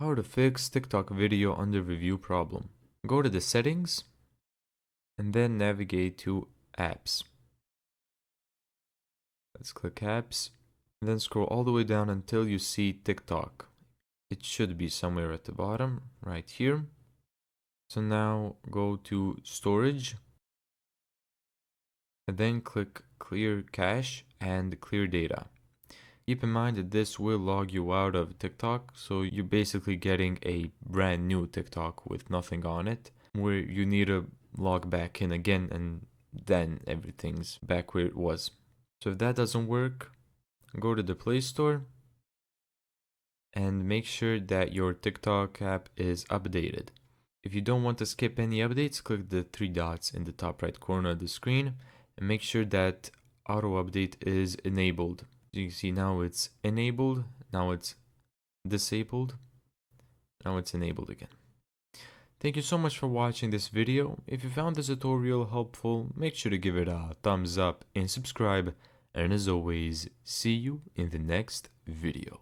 How to fix TikTok video under review problem. Go to the settings and then navigate to apps. Let's click apps and then scroll all the way down until you see TikTok. It should be somewhere at the bottom right here. So now go to storage and then click clear cache and clear data. Keep in mind that this will log you out of TikTok, so you're basically getting a brand new TikTok with nothing on it, where you need to log back in again and then everything's back where it was. So if that doesn't work, go to the Play Store and make sure that your TikTok app is updated. If you don't want to skip any updates, click the three dots in the top right corner of the screen and make sure that auto update is enabled. You can see now it's enabled, now it's disabled, now it's enabled again. Thank you so much for watching this video. If you found this tutorial helpful, make sure to give it a thumbs up and subscribe. And as always, see you in the next video.